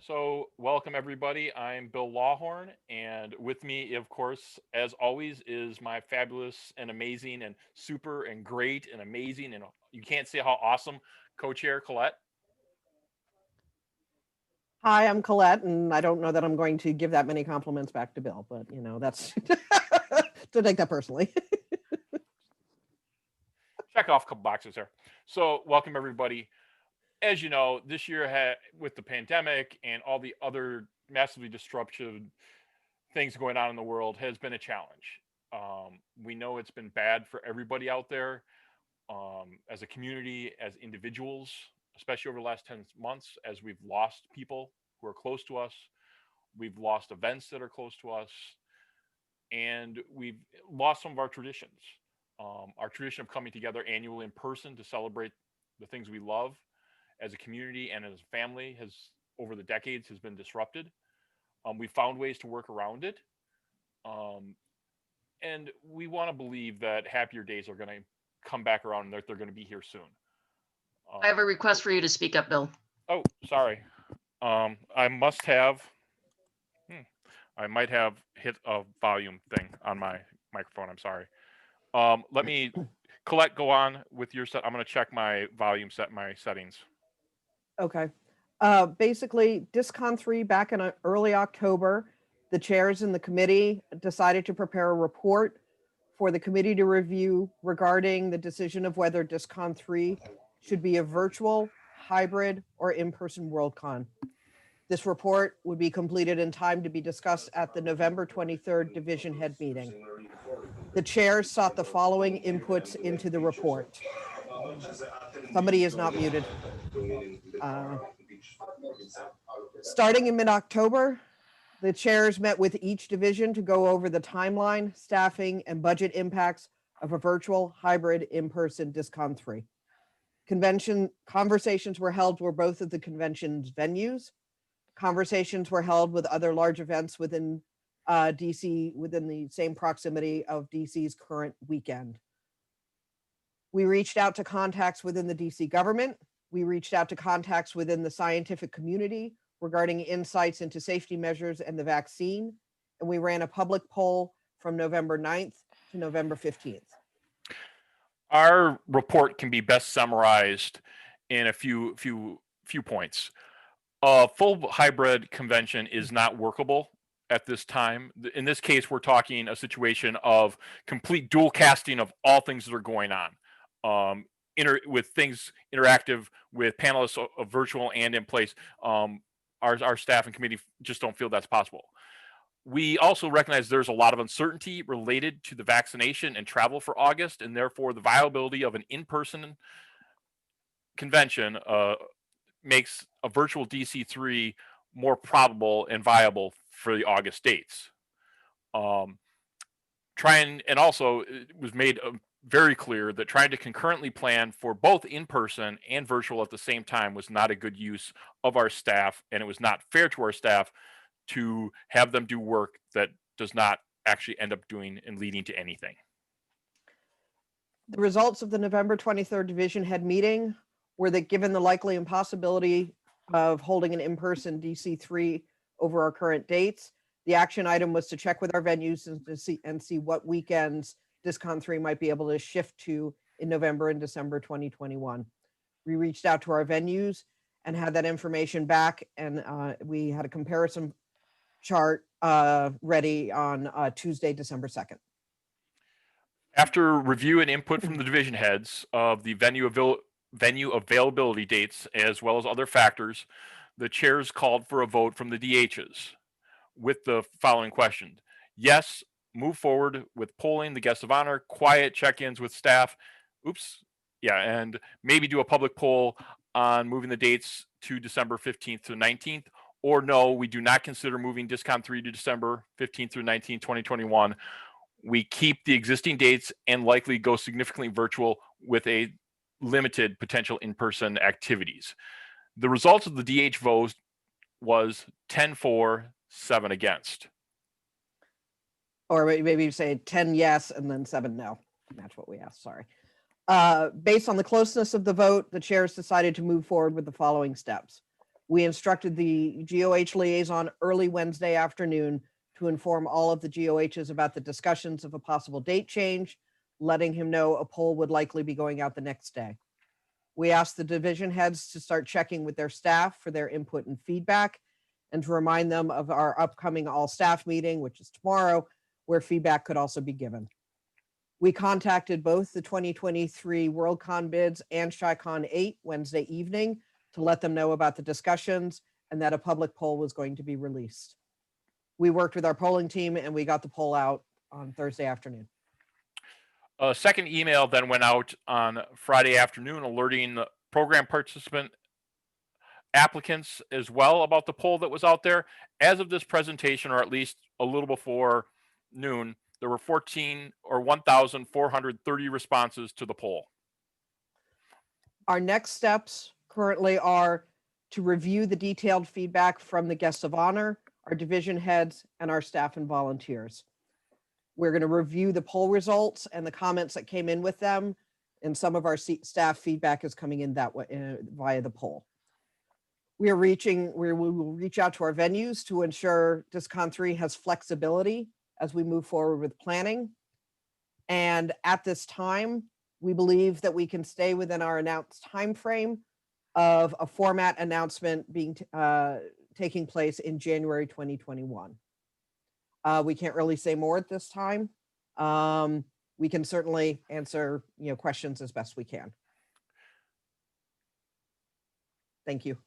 So, welcome everybody. I'm Bill Lawhorn, and with me, of course, as always, is my fabulous and amazing and super and great and amazing and you can't say how awesome co-chair Colette. Hi, I'm Colette, and I don't know that I'm going to give that many compliments back to Bill, but that's don't take that personally. Check off a couple boxes there. So, welcome everybody. As you know, this year with the pandemic and all the other massively disruptive things going on in the world has been a challenge. We know it's been bad for everybody out there, as a community, as individuals, especially over the last 10 months, as we've lost people who are close to us. We've lost events that are close to us, and we've lost some of our traditions. Our tradition of coming together annually in person to celebrate the things we love as a community and as a family has, over the decades, has been disrupted. We found ways to work around it. Um, and we want to believe that happier days are going to come back around and that they're going to be here soon. I have a request for you to speak up, Bill. Oh, sorry. I must have. I might have hit a volume thing on my microphone. I'm sorry. Let me, Colette, go on with your set. I'm going to check my volume my settings. Okay. Basically, DisCon 3 back in early October, the chairs in the committee decided to prepare a report for the committee to review regarding the decision of whether DisCon 3 should be a virtual, hybrid, or in-person Worldcon. This report would be completed in time to be discussed at the November 23rd division head meeting. The chairs sought the following inputs into the report. Somebody is not muted. Starting in mid-October, the chairs met with each division to go over the timeline, staffing, and budget impacts of a virtual, hybrid, in-person DisCon 3. Conversations were held for both of the convention's venues. Conversations were held with other large events within DC, within the same proximity of DC's current weekend. We reached out to contacts within the DC government. We reached out to contacts within the scientific community regarding insights into safety measures and the vaccine. And we ran a public poll from November 9th to November 15th. Our report can be best summarized in a few points. A full hybrid convention is not workable at this time. In this case, we're talking a situation of complete dual casting of all things that are going on. With things interactive with panelists of virtual and in place. Our staff and committee just don't feel that's possible. We also recognize there's a lot of uncertainty related to the vaccination and travel for August, and therefore the viability of an in-person convention makes a virtual DC3 more probable and viable for the August dates. And also it was made very clear that trying to concurrently plan for both in-person and virtual at the same time was not a good use of our staff, and it was not fair to our staff to have them do work that does not actually end up doing and leading to anything. The results of the November 23rd division head meeting were that given the likely impossibility of holding an in-person DC3 over our current dates, the action item was to check with our venues and see what weekends DisCon 3 might be able to shift to in November and December 2021. We reached out to our venues and had that information back, and we had a comparison chart ready on Tuesday, December 2nd. After review and input from the division heads of the venue availability dates, as well as other factors, the chairs called for a vote from the DHs with the following question. Yes, move forward with polling the guests of honor, quiet check-ins with staff. And maybe do a public poll on moving the dates to December 15th to 19th, or no, we do not consider moving DisCon 3 to December 15th through 19th, 2021. We keep the existing dates and likely go significantly virtual with a limited potential in-person activities. The results of the DH vote was 10-4, 7 against. Or maybe you say 10 yes and then 7 no. That's what we asked, sorry. Based on the closeness of the vote, the chairs decided to move forward with the following steps. We instructed the GOH liaison early Wednesday afternoon to inform all of the GOHs about the discussions of a possible date change, letting him know a poll would likely be going out the next day. We asked the division heads to start checking with their staff for their input and feedback, and to remind them of our upcoming all-staff meeting, which is tomorrow, where feedback could also be given. We contacted both the 2023 Worldcon bids and Chicon 8 Wednesday evening to let them know about the discussions and that a public poll was going to be released. We worked with our polling team and we got the poll out on Thursday afternoon. A second email then went out on Friday afternoon alerting the program participant applicants as well about the poll that was out there. As of this presentation, or at least a little before noon, there were 1,430 responses to the poll. Our next steps currently are to review the detailed feedback from the guests of honor, our division heads, and our staff and volunteers. We're going to review the poll results and the comments that came in with them, and some of our staff feedback is coming in that way via the poll. We will reach out to our venues to ensure DisCon 3 has flexibility as we move forward with planning. And at this time, we believe that we can stay within our announced timeframe of a format announcement being taking place in January 2021. We can't really say more at this time. We can certainly answer questions as best we can. Thank you.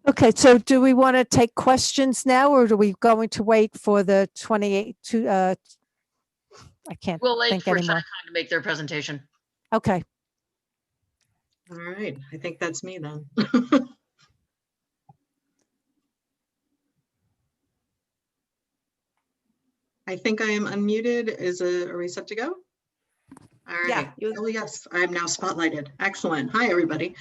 Okay, so do we want to take questions now, or are we going to wait for the 28 to, I can't We'll wait think for anymore. Chicon to make their presentation. Okay, All right, I think that's me then. I think I am unmuted. Are we set to go? All right. Yeah. Oh, yes, I am now spotlighted. Excellent. Hi, everybody.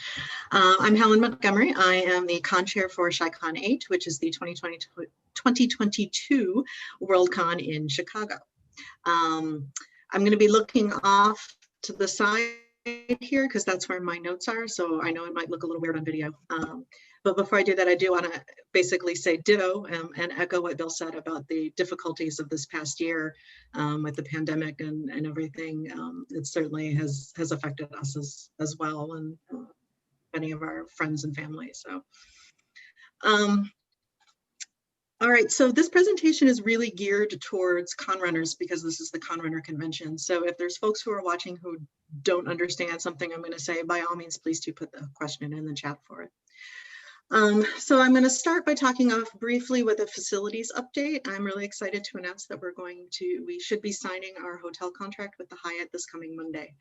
I'm Helen Montgomery. I am the con-chair for Chicon 8, which is the 2022 Worldcon in Chicago. I'm going to be looking off to the side here because that's where my notes are. So I know it might look a little weird on video. But before I do that, I do want to basically say ditto and echo what Bill said about the difficulties of this past year with the pandemic and everything. It certainly has affected us as well, and many of our friends and family. So, all right, so this presentation is really geared towards con runners because this is the con runner convention. So if there's folks who are watching who don't understand something I'm going to say, by all means, please do put the question in the chat for it. So I'm going to start by talking off briefly with a facilities update. I'm really excited to announce that we should be signing our hotel contract with the Hyatt this coming Monday.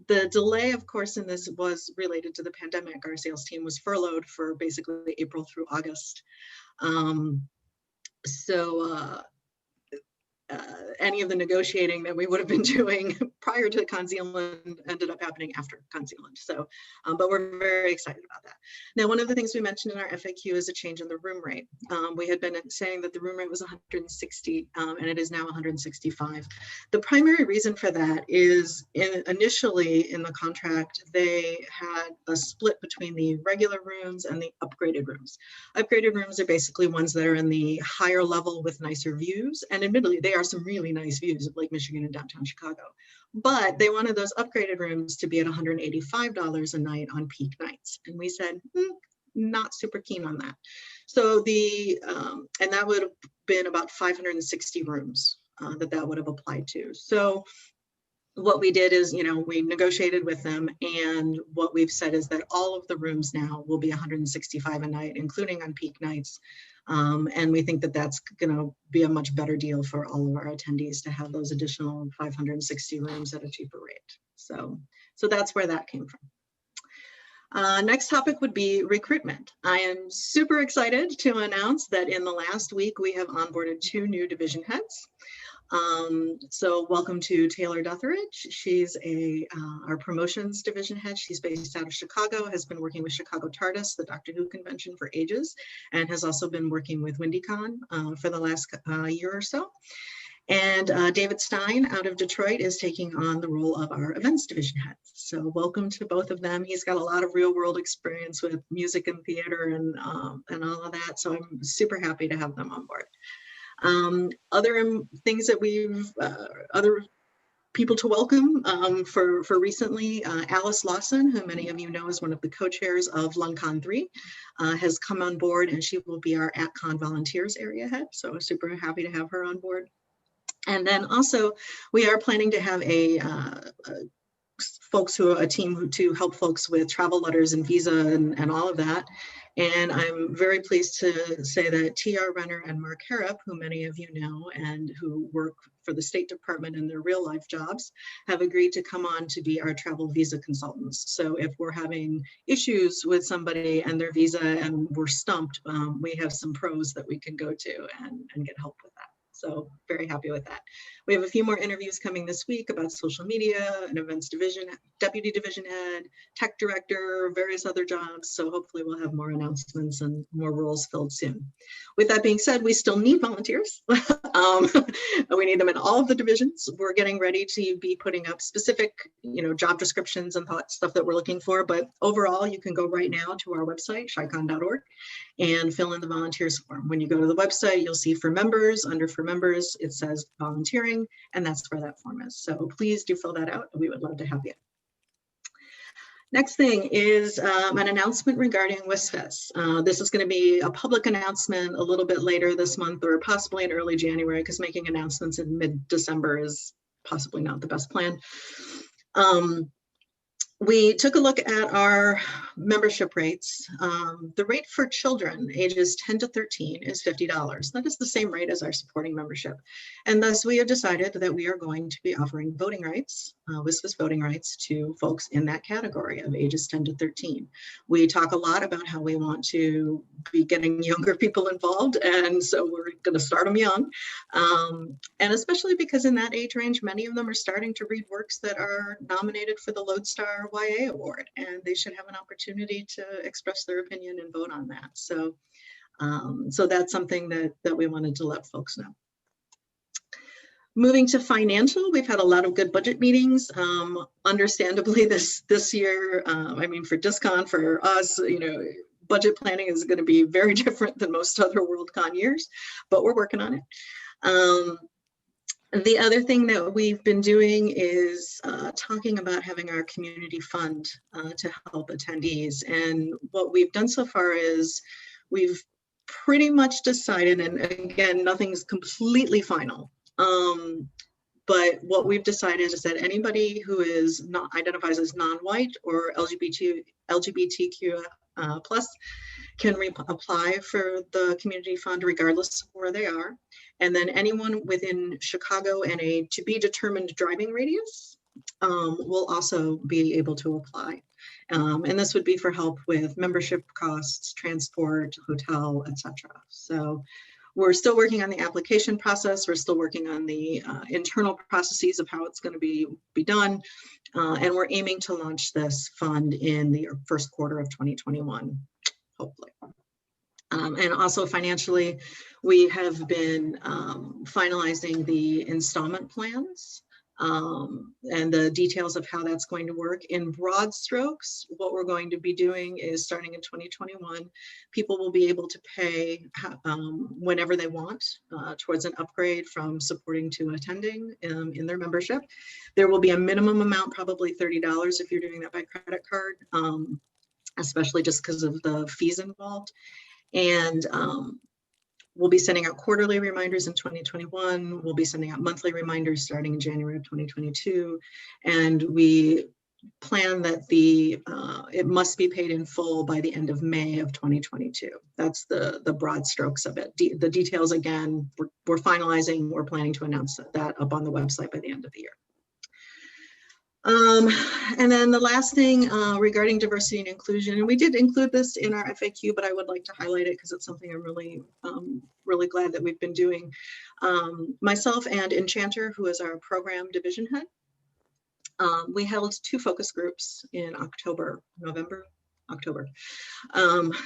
The delay, of course, in this was related to the pandemic. Our sales team was furloughed for basically April through August. Any of the negotiating that we would have been doing prior to Con Zealand ended up happening after Con Zealand. So, but we're very excited about that. Now, one of the things we mentioned in our FAQ is a change in the room rate. We had been saying that the room rate was 160 and it is now 165. The primary reason for that is initially in the contract, they had a split between the regular rooms and the upgraded rooms. Upgraded rooms are basically ones that are in the higher level with nicer views. And admittedly, they are some really nice views of Lake Michigan and downtown Chicago, but they wanted those upgraded rooms to be at $185 a night on peak nights. And we said, not super keen on that. So and that would have been about 560 rooms that would have applied to. So what we did is, we negotiated with them, and what we've said is that all of the rooms now will be 165 a night, including on peak nights. And we think that that's going to be a much better deal for all of our attendees to have those additional 560 rooms at a cheaper rate. So that's where that came from. Next topic would be recruitment. I am super excited to announce that in the last week, we have onboarded 2 new division heads. So welcome to Taylor Dutheridge. She's our promotions division head. She's based out of Chicago, has been working with Chicago TARDIS, the Doctor Who convention, for ages, and has also been working with WindyCon for the last year or so. And David Stein out of Detroit is taking on the role of our events division head. So welcome to both of them. He's got a lot of real world experience with music and theater and all of that. So I'm super happy to have them on board. Other things that other people to welcome for recently, Alice Lawson, who many of you know is one of the co-chairs of Worldcon 3, has come on board, and she will be our @Con volunteers area head. So super happy to have her on board. And then also we are planning to have a team to help folks with travel letters and visa and all of that. And I'm very pleased to say that T.R. Renner and Mark Harrop, who many of you know and who work for the State Department in their real life jobs, have agreed to come on to be our travel visa consultants. So if we're having issues with somebody and their visa and we're stumped, we have some pros that we can go to and get help with that. So very happy with that. We have a few more interviews coming this week about social media, an events division, deputy division head, tech director, various other jobs. So hopefully we'll have more announcements and more roles filled soon. With that being said, we still need volunteers. We need them in all of the divisions. We're getting ready to be putting up specific, job descriptions and stuff that we're looking for. But overall, you can go right now to our website, chicon.org, and fill in the volunteers form. When you go to the website, you'll see for members, under for members, it says volunteering, and that's where that form is. So please do fill that out. We would love to have you. Next thing is an announcement regarding WISFES. This is going to be a public announcement a little bit later this month or possibly in early January, because making announcements in mid-December is possibly not the best plan. We took a look at our membership rates. The rate for children ages 10 to 13 is $50. That is the same rate as our supporting membership. And thus we have decided that we are going to be offering voting rights, WISFES voting rights, to folks in that category of ages 10 to 13. We talk a lot about how we want to be getting younger people involved. And so we're going to start them young. And especially because in that age range, many of them are starting to read works that are nominated for the Lodestar YA Award, and they should have an opportunity to express their opinion and vote on that. So, so that's something that we wanted to let folks know. Moving to financial, we've had a lot of good budget meetings. Understandably, this year, I mean, for DisCon, for us, budget planning is going to be very different than most other Worldcon years, but we're working on it. The other thing that we've been doing is talking about having our community fund to help attendees. And what we've done so far is we've pretty much decided, and again, nothing's completely final, but what we've decided is that anybody who is identifies as non-white or LGBTQ plus can apply for the community fund regardless of where they are. And then anyone within Chicago and a to be determined driving radius will also be able to apply. And this would be for help with membership costs, transport, hotel, etc. So we're still working on the application process. We're still working on the internal processes of how it's going to be done. And we're aiming to launch this fund in the first quarter of 2021, hopefully. And also financially, we have been finalizing the installment plans and the details of how that's going to work. In broad strokes, what we're going to be doing is starting in 2021, people will be able to pay whenever they want towards an upgrade from supporting to attending in their membership. There will be a minimum amount, probably $30 if you're doing that by credit card, especially just because of the fees involved. And we'll be sending out quarterly reminders in 2021. We'll be sending out monthly reminders starting in January of 2022. And we plan that it must be paid in full by the end of May of 2022. That's the broad strokes of it. The details, again, we're finalizing. We're planning to announce that up on the website by the end of the year. And then the last thing regarding diversity and inclusion, and we did include this in our FAQ, but I would like to highlight it because it's something I'm really glad that we've been doing. Myself and Enchanter, who is our program division head, we held 2 focus groups in October.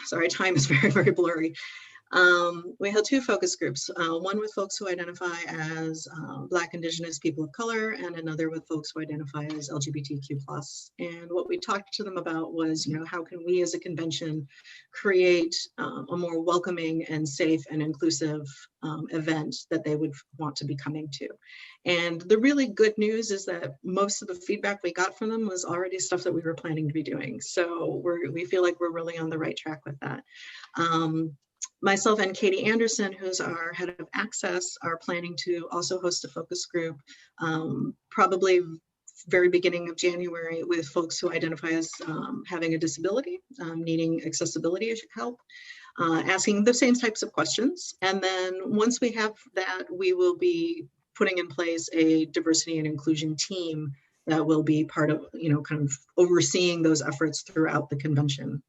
Sorry, time is very, very blurry. We held 2 focus groups, one with folks who identify as Black, Indigenous, people of color, and another with folks who identify as LGBTQ+. And what we talked to them about was, how can we as a convention create a more welcoming and safe and inclusive event that they would want to be coming to. And the really good news is that most of the feedback we got from them was already stuff that we were planning to be doing. So we feel like we're really on the right track with that. Myself and Katie Anderson, who's our head of access, are planning to also host a focus group, probably very beginning of January, with folks who identify as having a disability, needing accessibility help, asking the same types of questions. And then once we have that, we will be putting in place a diversity and inclusion team that will be part of, kind of overseeing those efforts throughout the convention.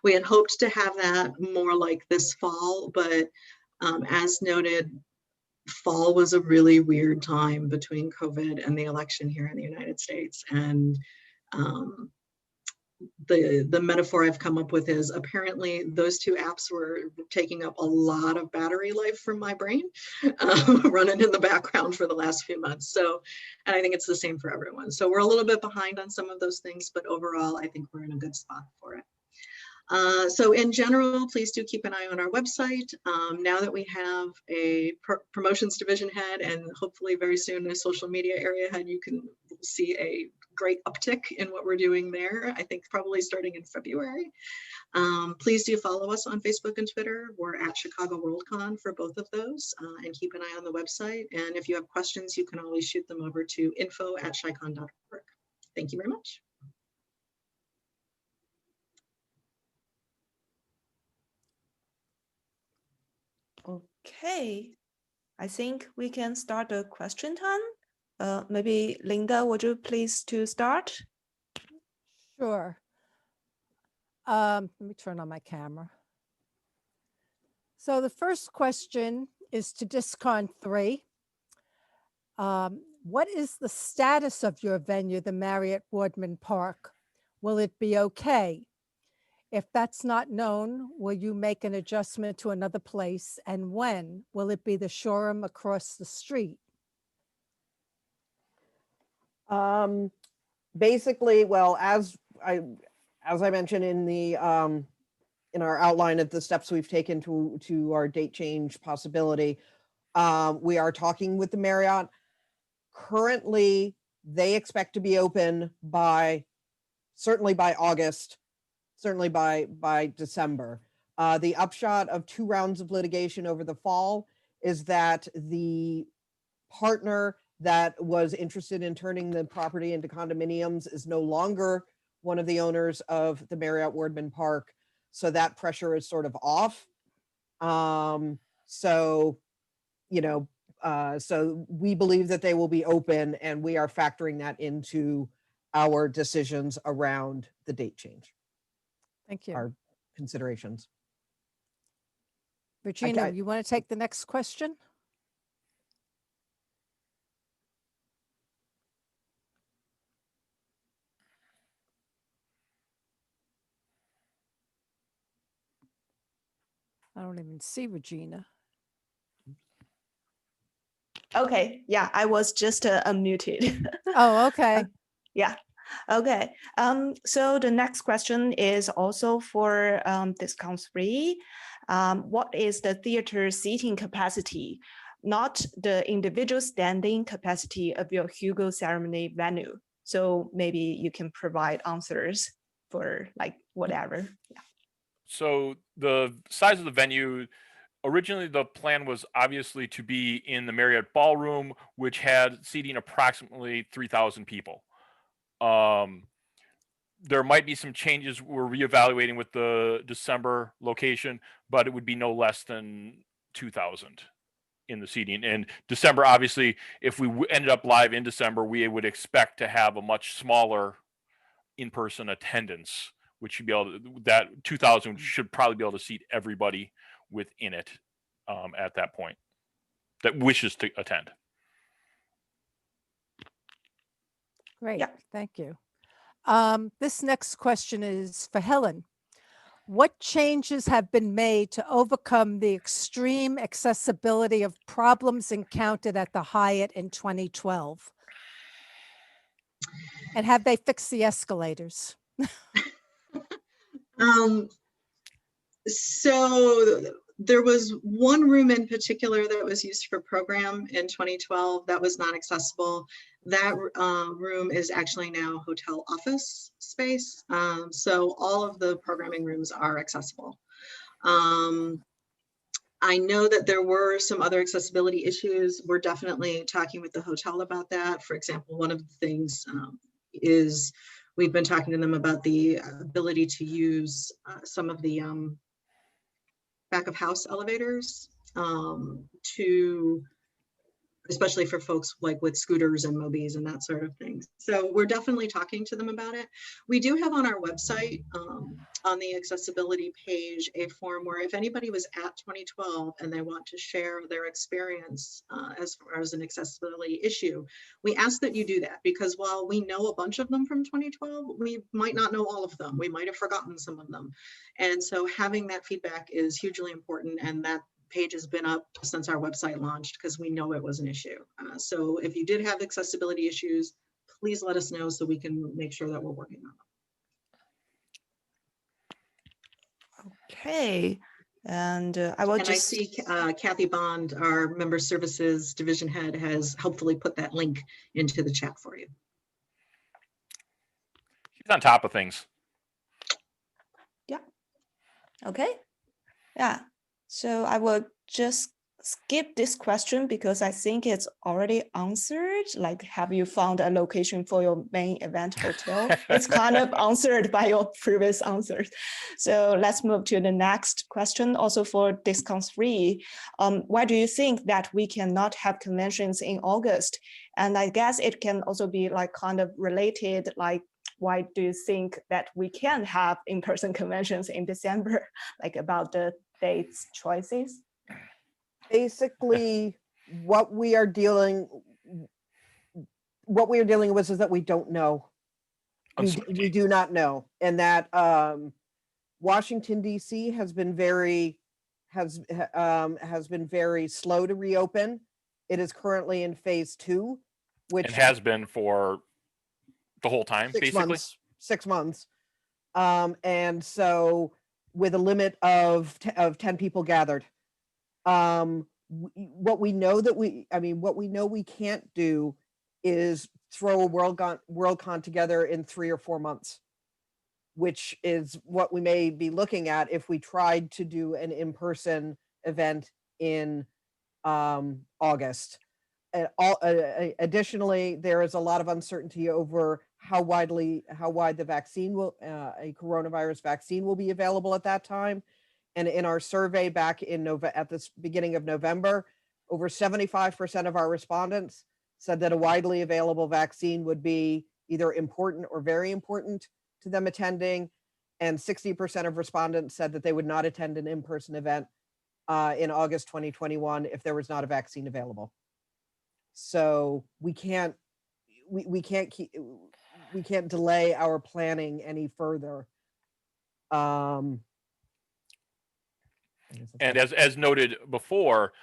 We had hoped to have that more like this fall, but as noted, fall was a really weird time between COVID and the election here in the United States. And the metaphor I've come up with is apparently those 2 apps were taking up a lot of battery life from my brain, running in the background for the last few months. So, and I think it's the same for everyone. So we're a little bit behind on some of those things, but overall, I think we're in a good spot for it. So in general, please do keep an eye on our website. Now that we have a promotions division head and hopefully very soon a social media area head, you can see a great uptick in what we're doing there. I think probably starting in February. Please do follow us on Facebook and Twitter. We're at Chicago Worldcon for both of those, and keep an eye on the website. And if you have questions, you can always shoot them over to info@chicon.org. Thank you very much. Okay, I think we can start the question time. Maybe Linda, would you please to start? Sure. Let me turn on my camera. So the first question is to DisCon 3. What is the status of your venue, the Marriott Wardman Park? Will it be okay? If that's not known, will you make an adjustment to another place? And when? Will it be the showroom across the street? Basically, well, as I mentioned in our outline of the steps we've taken to our date change possibility, we are talking with the Marriott. Currently, they expect to be open certainly by August, certainly by December. The upshot of 2 rounds of litigation over the fall is that the partner that was interested in turning the property into condominiums is no longer one of the owners of the Marriott Wardman Park. So that pressure is sort of off. So we believe that they will be open, and we are factoring that into our decisions around the date change. Thank you. Our considerations. Regina, you want to take the next question? I don't even see Regina. Okay, yeah, I was just unmuted. Oh, okay. Yeah. Okay. So the next question is also for DisCon 3. What is the theater seating capacity, not the individual standing capacity of your Hugo ceremony venue? So maybe you can provide answers for like whatever. Yeah. So the size of the venue, originally the plan was obviously to be in the Marriott Ballroom, which had seating approximately 3,000 people. There might be some changes we're reevaluating with the December location, but it would be no less than 2,000. in the seating. And December, obviously, if we ended up live in December, we would expect to have a much smaller in-person attendance, which should be able to, that 2,000 should probably be able to seat everybody within it at that point that wishes to attend. Great, Yeah. thank you. This next question is for Helen. What changes have been made to overcome the extreme accessibility of problems encountered at the Hyatt in 2012? And have they fixed the escalators? So there was one room in particular that was used for program in 2012 that was not accessible. That room is actually now hotel office space. So all of the programming rooms are accessible. I know that there were some other accessibility issues. We're definitely talking with the hotel about that. For example, one of the things is we've been talking to them about the ability to use some of the back of house elevators to, especially for folks like with scooters and mobies and that sort of thing. So we're definitely talking to them about it. We do have on our website, on the accessibility page, a form where if anybody was at 2012 and they want to share their experience as far as an accessibility issue, we ask that you do that, because while we know a bunch of them from 2012, we might not know all of them. We might have forgotten some of them. And so having that feedback is hugely important, and that page has been up since our website launched because we know it was an issue. So if you did have accessibility issues, please let us know so we can make sure that we're working on them. Okay, and I will And I just see Kathy Bond, our member services division head, has helpfully put that link into the chat for you. She's on top of things. Yeah. Okay. Yeah. So I will just skip this question because I think it's already answered. Like, have you found a location for your main event hotel? It's kind of answered by your previous answers. So let's move to the next question, also for DisCon 3. Why do you think that we cannot have conventions in August? And I guess it can also be like kind of related, like, why do you think that we can have in-person conventions in December? Like about the dates choices? Basically, what we are dealing with is that we don't know. We do not know, and that Washington D.C. has been very slow to reopen. It is currently in phase 2, which It has been for the whole time, basically. 6 months. And so with a limit of 10 people gathered. What we know we can't do is throw a Worldcon together in 3 or 4 months, which is what we may be looking at if we tried to do an in-person event in August. And additionally, there is a lot of uncertainty over how wide the vaccine will, a coronavirus vaccine will be available at that time. And in our survey back in at the beginning of November, over 75% of our respondents said that a widely available vaccine would be either important or very important to them attending. And 60% of respondents said that they would not attend an in-person event in August 2021 if there was not a vaccine available. So we can't delay our planning any further. And as noted before,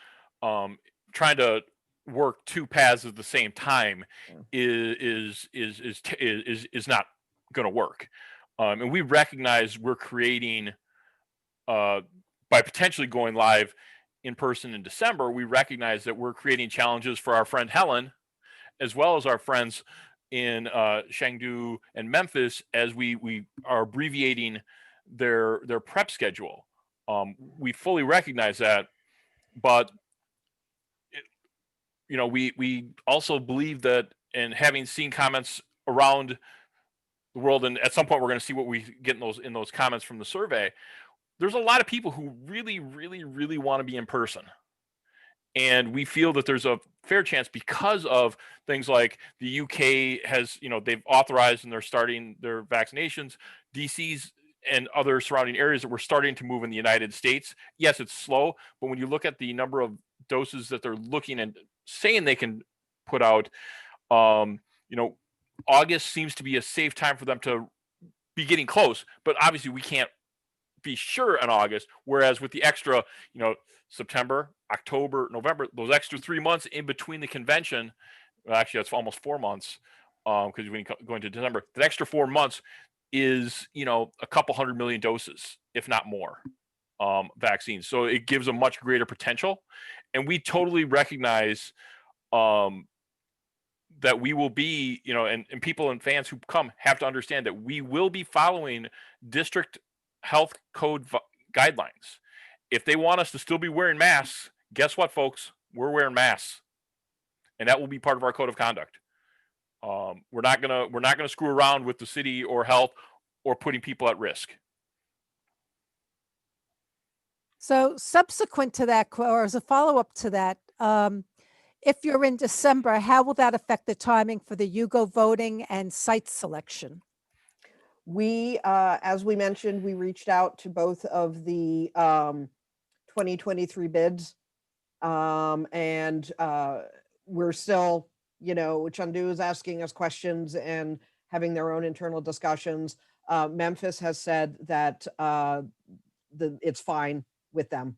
trying to work 2 paths at the same time is not going to work. And we recognize we're creating by potentially going live in person in December. We recognize that we're creating challenges for our friend Helen, as well as our friends in Chengdu and Memphis, as we are abbreviating their prep schedule. We fully recognize that, but we also believe that, and having seen comments around the world, and at some point we're going to see what we get in those comments from the survey. There's a lot of people who really, really, really want to be in person, And we feel that there's a fair chance because of things like the UK has, they've authorized and they're starting their vaccinations. DC's and other surrounding areas that we're starting to move in the United States. Yes, it's slow, but when you look at the number of doses that they're looking and saying they can put out, August seems to be a safe time for them to be getting close, but obviously we can't be sure in August. Whereas with the extra, September, October, November, those extra 3 months in between the convention, well, actually that's almost 4 months, because when you go into December, that extra 4 months is, a couple 100 million doses, if not more, vaccines. So it gives a much greater potential. And we totally recognize that we will be, and people and fans who come have to understand that we will be following district health code guidelines. If they want us to still be wearing masks, guess what, folks? We're wearing masks, and that will be part of our code of conduct. We're not gonna screw around with the city or health or putting people at risk. So subsequent to that, or as a follow-up to that, if you're in December, how will that affect the timing for the Hugo voting and site selection? We, as we mentioned, we reached out to both of the 2023 bids, and we're still, Chandu is asking us questions and having their own internal discussions. Memphis has said that it's fine with them.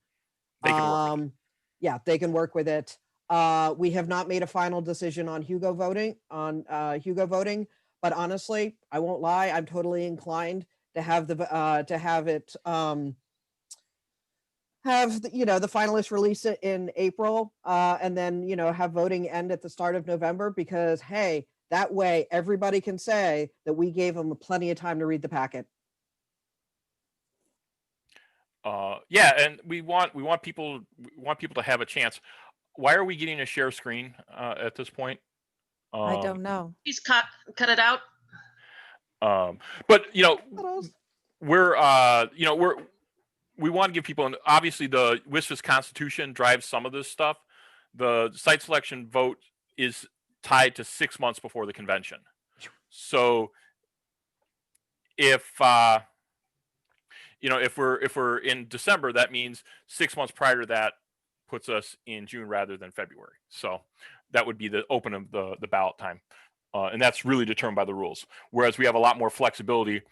They can work with it. Yeah, they can work with it. We have not made a final decision on Hugo voting, but honestly, I won't lie, I'm totally inclined to have the finalists release it in April, and then have voting end at the start of November, because hey, that way everybody can say that we gave them plenty of time to read the packet. Yeah, and we want people to have a chance. Why are we getting a share screen at this point? I don't know. Please cut it out. But we want to give people, and obviously the WSFS Constitution drives some of this stuff. The site selection vote is tied to 6 months before the convention. So if we're in December, that means 6 months prior to that puts us in June rather than February. So that would be the open of the ballot time. And that's really determined by the rules. Whereas we have a lot more flexibility.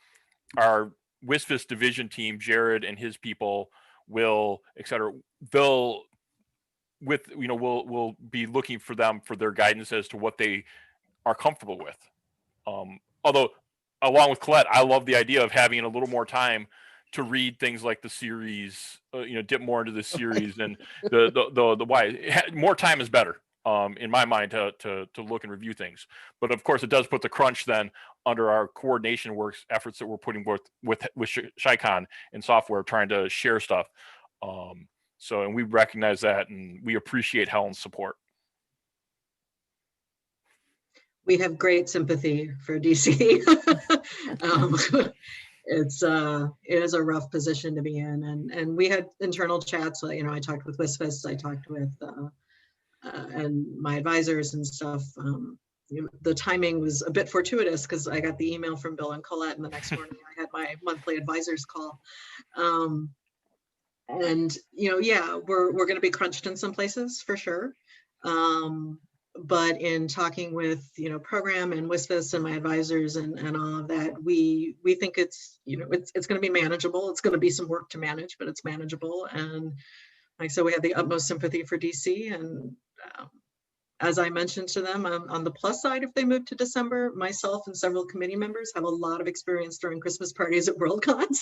Our WSFS division team, Jared and his people will, et cetera, we'll be looking for them for their guidance as to what they are comfortable with. Although along with Colette, I love the idea of having a little more time to read things like the series, dip more into the series and the why. More time is better, in my mind, to look and review things. But of course, it does put the crunch then under our coordination works efforts that we're putting with Chicon and software, trying to share stuff. And we recognize that, and we appreciate Helen's support. We have great sympathy for DC. It is a rough position to be in, and we had internal chats. I talked with WSFS, I talked with and my advisors and stuff. The timing was a bit fortuitous because I got the email from Bill and Colette, and the next morning I had my monthly advisors call. And yeah, we're going to be crunched in some places for sure. But in talking with program and WSFS and my advisors and all of that, we think it's it's going to be manageable. It's going to be some work to manage, but it's manageable. And like I said, we have the utmost sympathy for DC. And as I mentioned to them, on the plus side, if they move to December, myself and several committee members have a lot of experience throwing Christmas parties at Worldcons.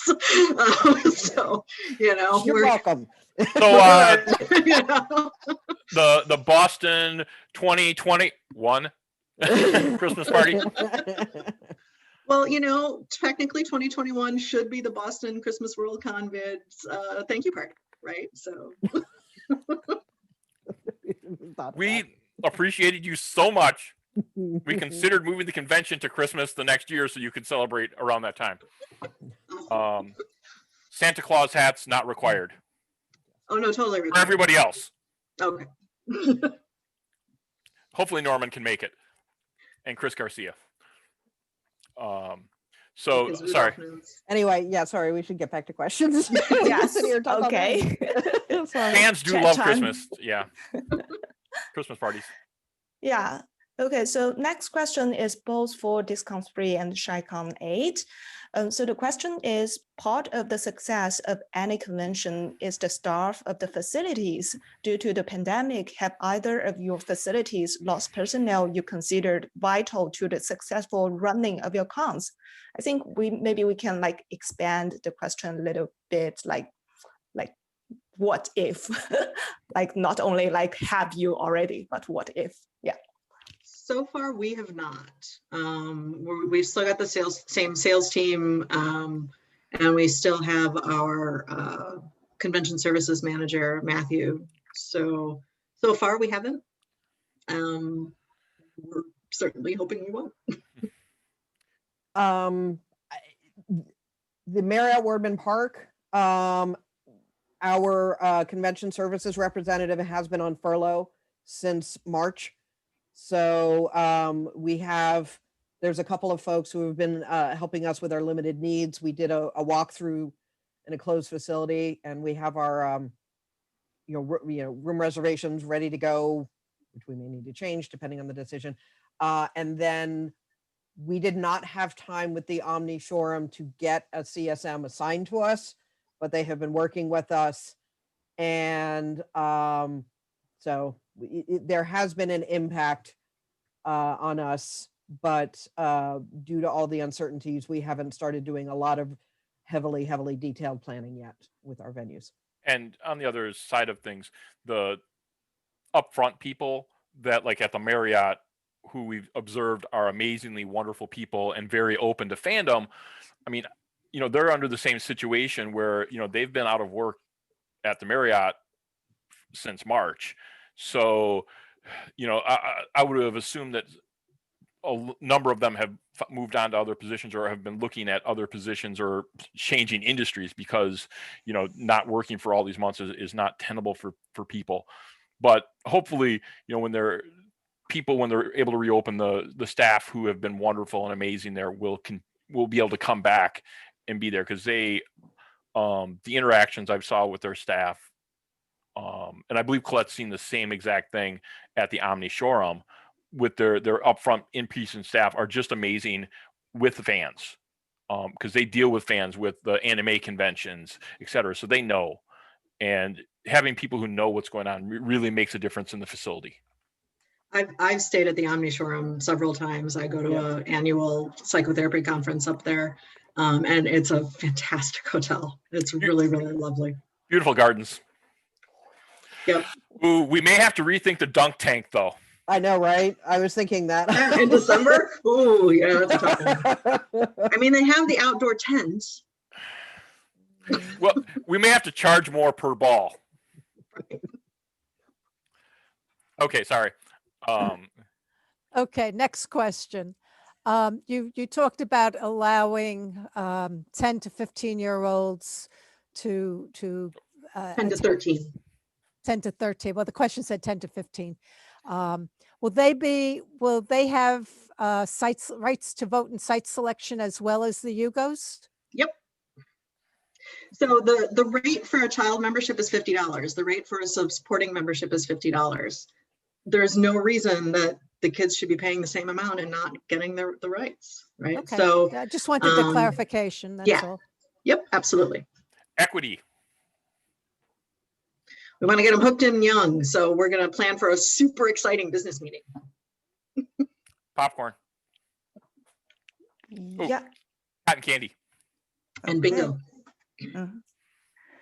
So You're welcome. So the Boston 2021 Christmas party. Well, technically 2021 should be the Boston Christmas Worldcon bids thank you party, right? So we appreciated you so much. We considered moving the convention to Christmas the next year so you could celebrate around that time. Santa Claus hats not required. Oh no, totally for everybody else. Okay. Hopefully Norman can make it, and Chris Garcia. So Because sorry. Rudolph knows. Anyway, yeah, sorry, we should get back to questions. Yes, Sit here and talk all okay. day. Sorry. Fans do Chat love time. Christmas. Yeah. Christmas parties. Yeah. Okay, so next question is both for DisCon 3 and Chicon 8. So the question is, part of the success of any convention is the staff of the facilities. Due to the pandemic, have either of your facilities lost personnel you considered vital to the successful running of your cons? I think maybe we can like expand the question a little bit, like what if? Like not only like have you already, but what if? Yeah. So far, we have not. We've still got the same sales team, and we still have our convention services manager, Matthew. So far, we haven't. We're certainly hoping we won't. The Marriott Wardman Park, our convention services representative has been on furlough since March. So there's a couple of folks who have been helping us with our limited needs. We did a walkthrough in a closed facility, and we have our room reservations ready to go, which we may need to change depending on the decision. And then we did not have time with the Omni Showroom to get a CSM assigned to us, but they have been working with us. And so there has been an impact on us, but due to all the uncertainties, we haven't started doing a lot of heavily detailed planning yet with our venues. And on the other side of things, the upfront people that like at the Marriott, who we've observed are amazingly wonderful people and very open to fandom. I mean, they're under the same situation where, they've been out of work at the Marriott since March. So, I would have assumed that a number of them have moved on to other positions or have been looking at other positions or changing industries because, not working for all these months is not tenable for people. But hopefully, when they're able to reopen, the staff who have been wonderful and amazing there will be able to come back and be there, because they, the interactions I've saw with their staff, and I believe Colette's seen the same exact thing at the Omni Showroom with their upfront in-person staff, are just amazing with the fans, because they deal with fans with the anime conventions, etc. So they know, and having people who know what's going on really makes a difference in the facility. I've stayed at the Omni Showroom several times. I go to an annual psychotherapy conference up there, and it's a fantastic hotel. It's really, really lovely. Beautiful gardens. Yep. Ooh, we may have to rethink the dunk tank, though. I know, right? I was thinking that. In December? Oh, yeah, that's a tough one. I mean, they have the outdoor tents. Well, we may have to charge more per ball. Okay, sorry. Okay, next question. You talked about allowing 10 to 15-year-olds to 10 to 13. 10 to 13. Well, the question said 10 to 15. Will they have rights to vote in site selection as well as the Yugos? Yep. So the rate for a child membership is $50. The rate for a supporting membership is $50. There's no reason that the kids should be paying the same amount and not getting the rights, right? Okay. So I just wanted the clarification. That's all. Yep, absolutely. Equity. We want to get them hooked in young, so we're going to plan for a super exciting business meeting. Popcorn. Ooh, yeah. Cotton candy. And bingo.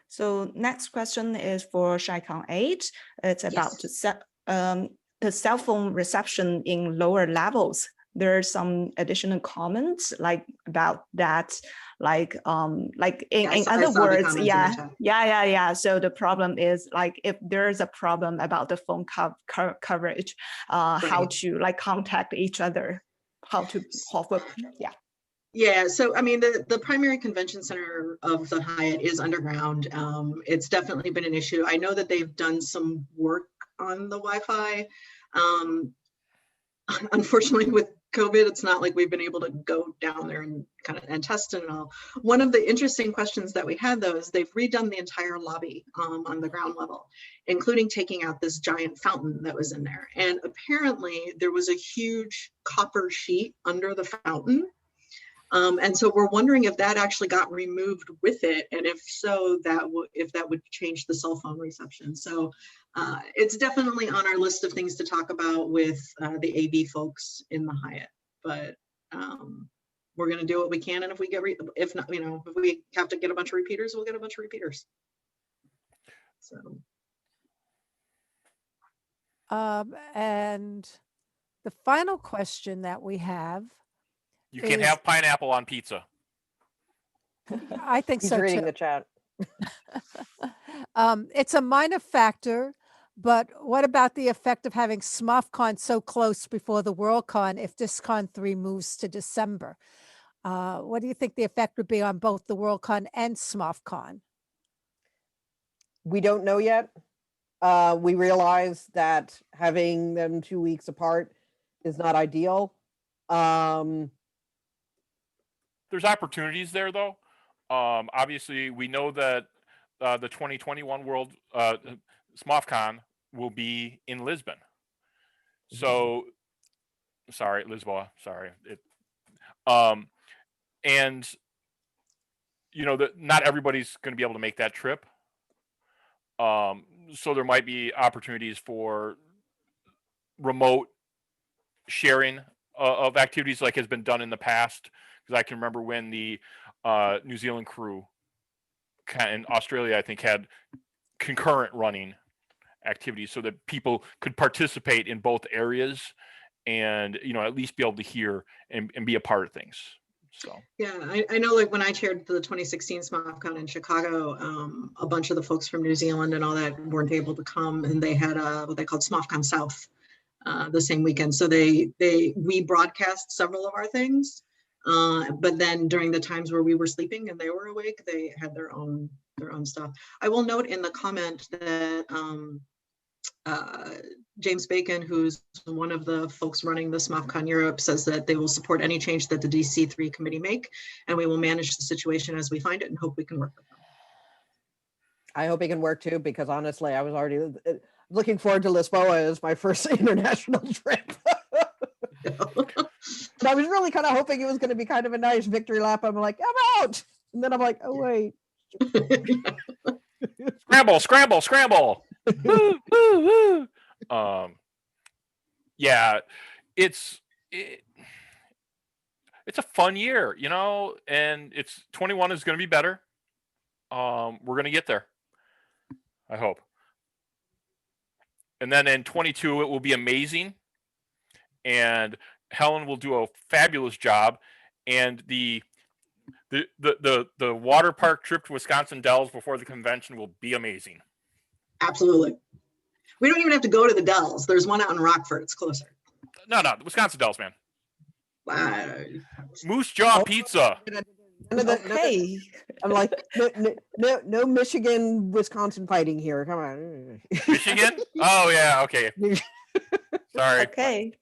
So next question is for Chicon 8. It's about the cell phone reception in lower levels. There are some additional comments about that, in other words, yeah. So the problem is if there's a problem about the phone coverage, how to contact each other, Yeah, so I mean, the primary convention center of the Hyatt is underground. It's definitely been an issue. I know that they've done some work on the Wi-Fi. Unfortunately, with COVID, it's not like we've been able to go down there and kind of and test it and all. One of the interesting questions that we had though is they've redone the entire lobby on the ground level, including taking out this giant fountain that was in there. And apparently there was a huge copper sheet under the fountain. And so we're wondering if that actually got removed with it, and if so, if that would change the cell phone reception. So it's definitely on our list of things to talk about with the AV folks in the Hyatt. But we're going to do what we can, and if we get, if not, if we have to get a bunch of repeaters, we'll get a bunch of repeaters. So. And the final question that we have. You can have pineapple on pizza. I think He's so reading too. the chat. It's a minor factor, but what about the effect of having SMOFCon so close before the Worldcon if DisCon 3 moves to December? What do you think the effect would be on both the Worldcon and SMOFCon? We don't know yet. We realize that having them 2 weeks apart is not ideal. There's opportunities there, though. Obviously, we know that the 2021 World SMOFCon will be in Lisbon. So, sorry, Lisboa. Sorry. And not everybody's going to be able to make that trip. So there might be opportunities for remote sharing of activities like has been done in the past. Because I can remember when the New Zealand crew in Australia, I think, had concurrent running activities so that people could participate in both areas and, at least be able to hear and be a part of things. So yeah, I know, like when I chaired the 2016 SMOFCon in Chicago, a bunch of the folks from New Zealand and all that weren't able to come, and they had what they called SMOFCon South the same weekend. So we broadcast several of our things. But then during the times where we were sleeping and they were awake, they had their own stuff. I will note in the comment that James Bacon, who's one of the folks running the SMOFCon Europe, says that they will support any change that the DC3 committee make, and we will manage the situation as we find it and hope we can work with them. I hope it can work too, because honestly, I was already looking forward to Lisboa as my first international trip. And I was really kind of hoping it was going to be kind of a nice victory lap. I'm like, I'm out. And then I'm like, oh, wait. Scramble. Woo, woo, woo. Yeah, it's a fun year, and 21 is going to be better. We're going to get there, I hope. And then in 22, it will be amazing. And Helen will do a fabulous job, and the water park trip to Wisconsin Dells before the convention will be amazing. Absolutely. We don't even have to go to the Dells. There's one out in Rockford. It's closer. No, the Wisconsin Dells, man. Moose Oh. Jaw Pizza. Okay. I'm like, no Michigan, Wisconsin fighting here. Come on. Michigan? Oh, yeah. Okay. Sorry. Okay.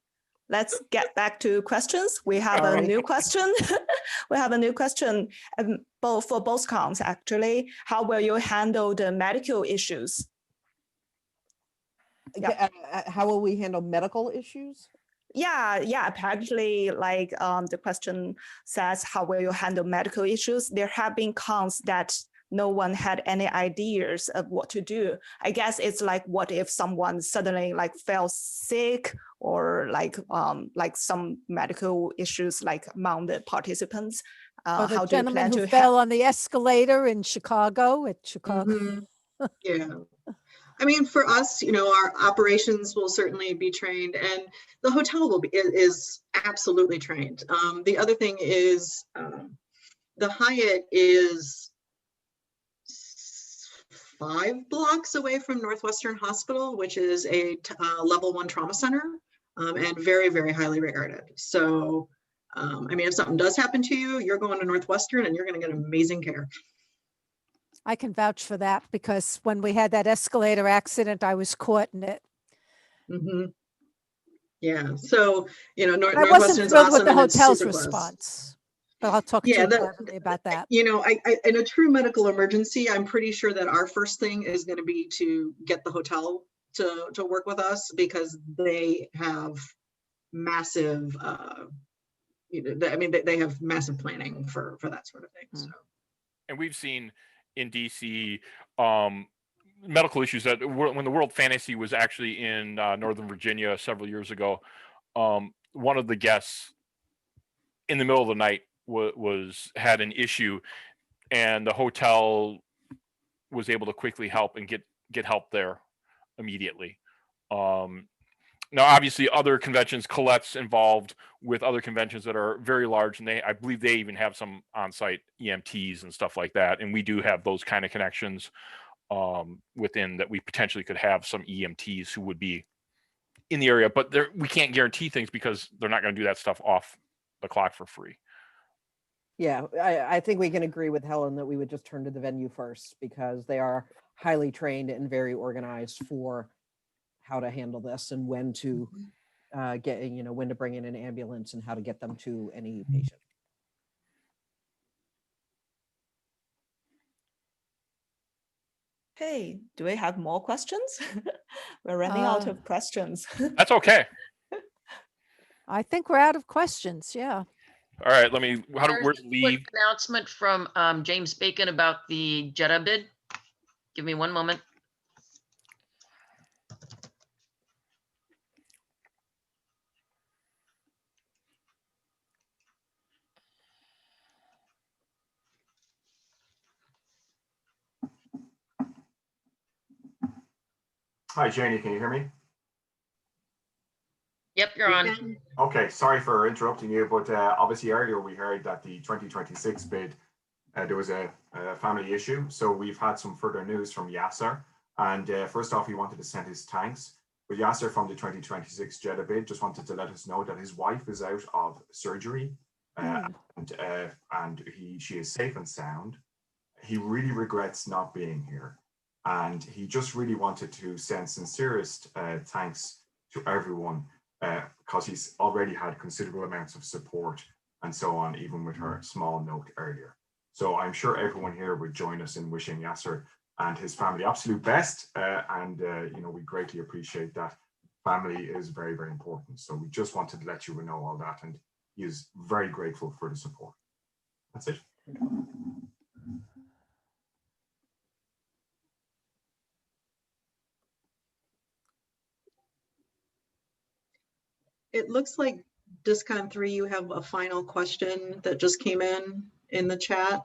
Let's get back to questions. We have a new question. We have a new question for both cons, actually. How will you handle the medical issues? Yeah. How will we handle medical issues? Yeah. Apparently, like the question says, how will you handle medical issues? There have been cons that no one had any ideas of what to do. I guess it's like, what if someone suddenly like fell sick, or like some medical issues like among the participants? Or the how do you gentleman plan who to fell on the escalator in Chicago at Chicago. Mm-hmm. Yeah. I mean, for us, our operations will certainly be trained, and the hotel is absolutely trained. The other thing is the Hyatt is 5 blocks away from Northwestern Hospital, which is a level 1 trauma center, and very, very highly regarded. So, I mean, if something does happen to you, you're going to Northwestern and you're going to get amazing care. I can vouch for that, because when we had that escalator accident, I was caught in it. Mhm. Yeah, so, you know, I wasn't Northwestern's thrilled with awesome the and it's hotel's super close. response, but I'll talk to Yeah, you that, privately about that. you know, in a true medical emergency, I'm pretty sure that our first thing is going to be to get the hotel to work with us, because they have massive, you know, I mean, they have massive planning for that sort of thing. Hmm. So. And we've seen in DC medical issues that when the World Fantasy was actually in Northern Virginia several years ago, one of the guests in the middle of the night had an issue, and the hotel was able to quickly help and get help there immediately. Now, obviously, other conventions, Colette's involved with other conventions that are very large, and I believe they even have some on-site EMTs and stuff like that. And we do have those kind of connections within that. We potentially could have some EMTs who would be in the area, but we can't guarantee things because they're not going to do that stuff off the clock for free. Yeah, I think we can agree with Helen that we would just turn to the venue first, because they are highly trained and very organized for how to handle this and when to when to bring in an ambulance and how to get them to any patient. Okay, do we have more questions? We're running out of questions. That's okay. I think we're out of questions. Yeah. All right, where's There's a quick Lee? announcement from James Bacon about the Jetta bid. Give me one moment. Hi, Janie, can you hear me? Yep, you're on. Okay, sorry for interrupting you, but obviously earlier we heard that the 2026 bid, there was a family issue. So we've had some further news from Yasser. And first off, he wanted to send his thanks. But Yasser from the 2026 Jetta bid just wanted to let us know that his wife is out of surgery and she is safe and sound. He really regrets not being here. And he just really wanted to send sincerest thanks to everyone, because he's already had considerable amounts of support and so on, even with her small note earlier. So I'm sure everyone here would join us in wishing Yasser and his family absolute best. You know, we greatly appreciate that. Family is very, very important. So we just wanted to let you know all that. And he is very grateful for the support. That's it. It looks like DisCon 3, you have a final question that just came in the chat.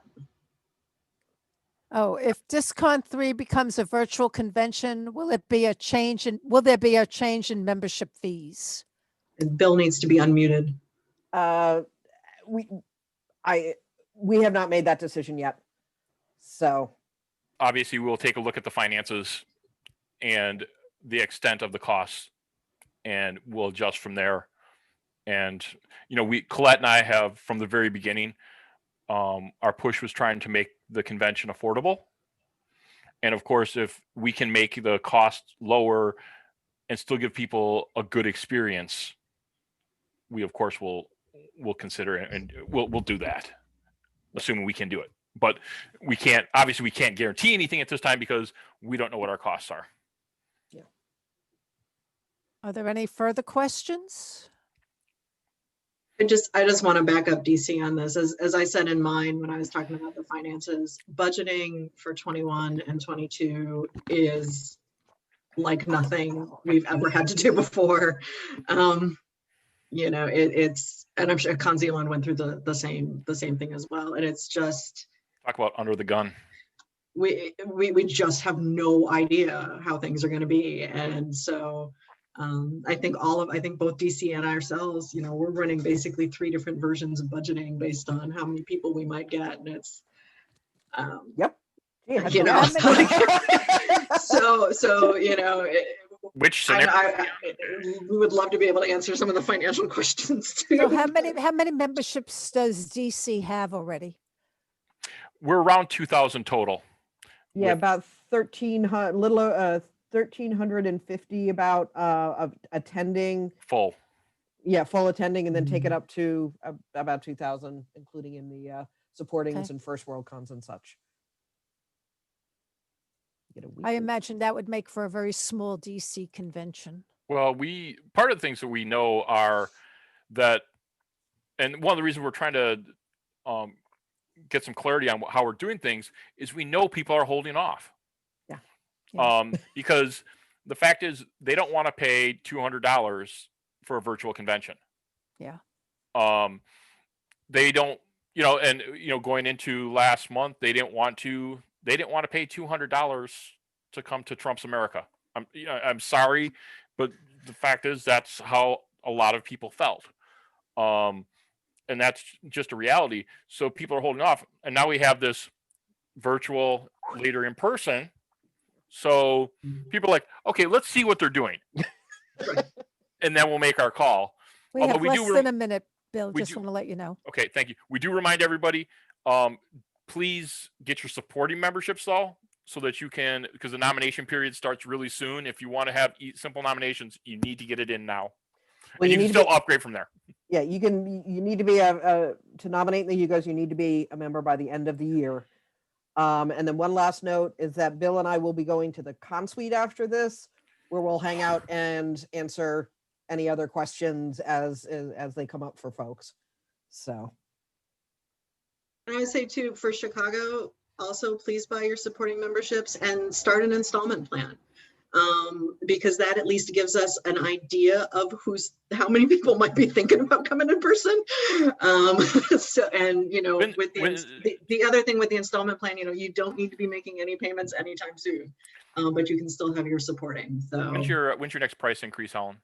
Oh, if DisCon 3 becomes a virtual convention, will there be a change in membership fees? And Bill needs to be unmuted. We have not made that decision yet. So Obviously, we'll take a look at the finances and the extent of the costs, and we'll adjust from there. And, you know, Colette and I have, from the very beginning, our push was trying to make the convention affordable. And of course, if we can make the cost lower and still give people a good experience, we of course will consider it, and we'll do that, assuming we can do it. But we can't guarantee anything at this time because we don't know what our costs are. Yeah. Are there any further questions? I just want to back up DC on this. As I said in mine when I was talking about the finances, budgeting for 21 and 22 is like nothing we've ever had to do before. You know, it's, and I'm sure Con Zealand went through the same thing as well. And it's just, Talk about under the gun. we just have no idea how things are going to be. And so I think both DC and ourselves, you know, we're running basically 3 different versions of budgeting based on how many people we might get. And it's, yep. Yeah, you know, so, you know, Which scenario? we would love to be able to answer some of the financial questions too. So how many memberships does DC have already? We're around 2,000 total. Yeah, about 1,300, 1,350 about of attending. Full. Yeah, full attending, and then take it up to about 2,000, including in the supportings Okay. and first Worldcons and such. Get a I weekly- imagine that would make for a very small DC convention. Well, part of the things that we know are that, and one of the reasons we're trying to get some clarity on how we're doing things is we know people are holding off. Yeah. Because the fact is they don't want to pay $200 for a virtual convention. Yeah. They don't, and going into last month, they didn't want to pay $200 to come to Trump's America. I'm sorry, but the fact is that's how a lot of people felt. And that's just a reality. So people are holding off, and now we have this virtual later in person. So people are like, okay, let's see what they're doing. And then we'll make our call. We Although have we less do than a minute, Bill. we Just do- want to let you know. Okay, thank you. We do remind everybody, please get your supporting memberships though, so that you can, because the nomination period starts really soon. If you want to have simple nominations, you need to get it in now. Well, And you need can to still be- upgrade from there. Yeah, you need to be to nominate the Hugos, you need to be a member by the end of the year. And then one last note is that Bill and I will be going to the Con Suite after this, where we'll hang out and answer any other questions as they come up for folks. So, And I would say too, for Chicago, also please buy your supporting memberships and start an installment plan. Because that at least gives us an idea of how many people might be thinking about coming in person. So, and with the other thing with the installment plan, you don't need to be making any payments anytime soon, but you can still have your supporting. So When's your next price increase, Helen?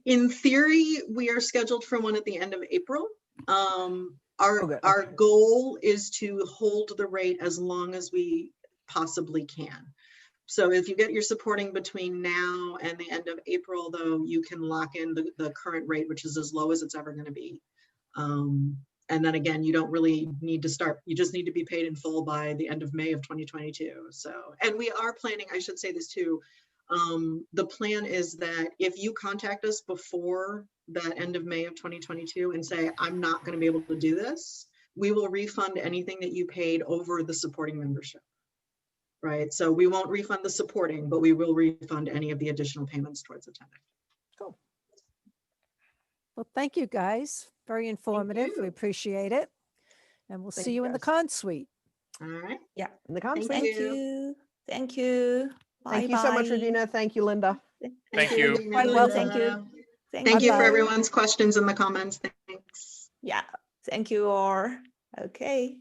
in theory, we are scheduled for one at the end of April. Our goal is to hold the rate as long as we possibly can. So if you get your supporting between now and the end of April, though, you can lock in the current rate, which is as low as it's ever going to be. And then again, you don't really need to start, you just need to be paid in full by the end of May of 2022. So, and we are planning, I should say this too, the plan is that if you contact us before that end of May of 2022 and say, I'm not going to be able to do this, we will refund anything that you paid over the supporting membership. Right, so we won't refund the supporting, but we will refund any of the additional payments towards attending. cool. Well, thank you guys. Very informative. We you. appreciate it. And we'll Thank see you, you in the guys. Con Suite. All right. In the Con Thank Suite. Thank you. Thank you. Thank you so much, Bye-bye. Regina. Thank you, Linda. Thank you. Regina. Quite welcome. Thank you. Thank you for Bye-bye. everyone's questions in the comments. Thanks. Yeah, thank you all. Okay.